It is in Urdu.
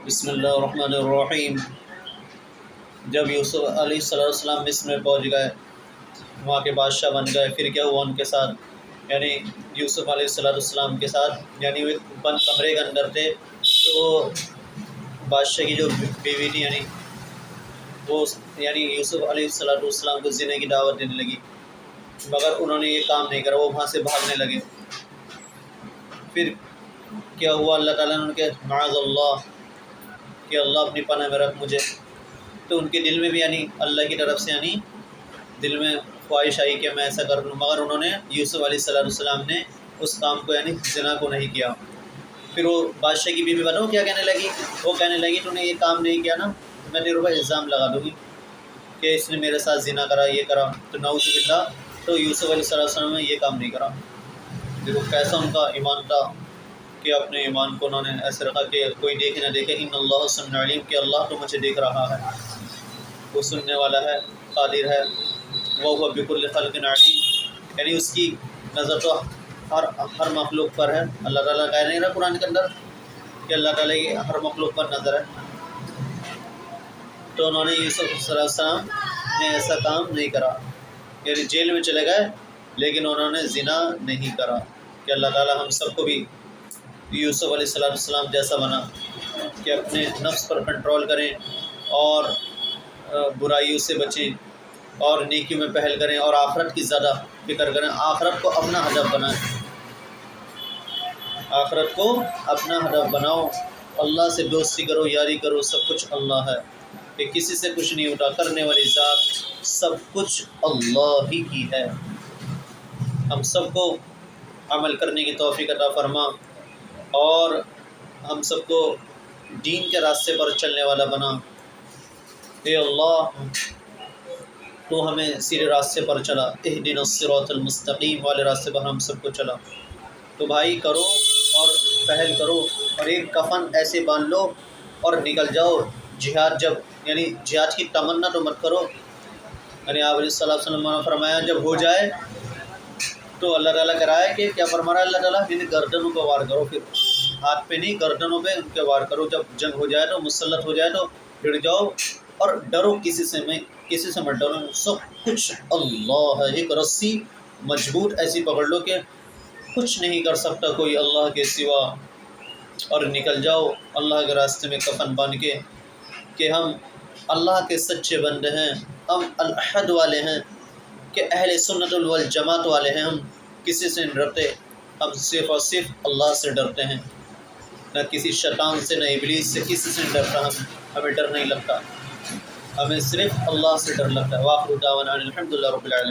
بسم اللہ الرحمن الرحیم۔ جب یوسف علیہ السلام مصر میں پہنچ گئے، وہاں کے بادشاہ بن گئے، پھر کیا ہوا ان کے ساتھ، یعنی یوسف علیہ السلام کے ساتھ، یعنی وہ بند کمرے کے اندر تھے، تو بادشاہ کی جو بیوی تھی، یعنی وہ یوسف علیہ السلام کو زنا کی دعوت دینے لگی، مگر انہوں نے یہ کام نہیں کرا، وہ وہاں سے بھاگنے لگے۔ پھر کیا ہوا، اللہ تعالیٰ نے ان کے معاذ اللہ کہ اللہ اپنی پناہ میں رکھ مجھے، تو ان کے دل میں بھی یعنی اللہ کی طرف سے دل میں خواہش آئی کہ میں ایسا کر لوں، مگر انہوں نے یوسف علیہ السلام نے اس کام کو زنا کو نہیں کیا۔ پھر وہ بادشاہ کی بیوی بتاؤ کیا کہنے لگی، وہ کہنے لگی تو نے یہ کام نہیں کیا نا، میں تیرے اوپر الزام لگا دوں گی کہ اس نے میرے ساتھ زنا کرا، یہ کرا، تو نعوذ باللہ۔ تو یوسف علیہ السلام نے یہ کام نہیں کرا۔ دیکھو کیسا ان کا ایمان تھا کہ اپنے ایمان کو انہوں نے ایسے رکھا کہ کوئی دیکھے نہ دیکھے، ان اللہ سمیع علیم، کہ اللہ تو مجھے دیکھ رہا ہے، وہ سننے والا ہے، قادر ہے، وہ بکل خلق علیم، یعنی اس کی نظر تو ہر مخلوق پر ہے۔ اللہ تعالیٰ کہہ نہیں رہا قرآن کے اندر کہ اللہ تعالیٰ کی ہر مخلوق پر نظر ہے۔ تو انہوں نے یوسف صلی اللہ علیہ وسلم نے ایسا کام نہیں کرا، یعنی جیل میں چلے گئے لیکن انہوں نے زنا نہیں کرا، کہ اللہ تعالیٰ ہم سب کو بھی یوسف علیہ السلام جیسا بنا کہ اپنے نفس پر کنٹرول کریں اور برائیوں سے بچیں اور نیکیوں میں پہل کریں اور آخرت کی زیادہ فکر کریں، آخرت کو اپنا ہدف بنائیں، آخرت کو اپنا ہدف بناؤ، اللہ سے دوستی کرو، یاری کرو، سب کچھ اللہ ہے، کہ کسی سے کچھ نہیں ہوتا، کرنے والی ذات سب کچھ اللہ ہی کی ہے۔ ہم سب کو عمل کرنے کی توفیق عطا فرما اور ہم سب کو دین کے راستے پر چلنے والا بنا۔ اے اللہ تو ہمیں سیدھے راستے پر چلا، اہدنا الصراط المستقیم والے راستے پر ہم سب کو چلا۔ تو بھائی کرو اور پہل کرو، اور ایک کفن ایسے باندھ لو اور نکل جاؤ جہاد، جب یعنی جہاد کی تمنا تو مت کرو، یعنی آپ علیہ السلام نے فرمایا جب ہو جائے تو اللہ تعالیٰ کرائے کہ کیا فرما رہا ہے اللہ تعالیٰ، یعنی گردنوں پہ وار کرو، پھر ہاتھ پہ نہیں گردنوں پہ ان کے وار کرو، جب جنگ ہو جائے تو مسلط ہو جائے تو پھر جاؤ اور ڈرو، کسی سے مت ڈرو، سب کچھ اللہ ہے۔ ایک رسی مضبوط ایسی پکڑ لو کہ کچھ نہیں کر سکتا کوئی اللہ کے سوا، اور نکل جاؤ اللہ کے راستے میں کفن باندھ کے کہ ہم اللہ کے سچے بندے ہیں، ہم الحد والے ہیں، کہ اہل سنت والجماعت والے ہیں، ہم کسی سے نہیں ڈرتے، ہم صرف اور صرف اللہ سے ڈرتے ہیں، نہ کسی شیطان سے، نہ ابلیس سے، کسی سے نہیں ڈرتا، ہمیں ڈر نہیں لگتا، ہمیں صرف اللہ سے ڈر لگتا ہے۔ وآخر دعوانا الحمد للہ رب العالمین۔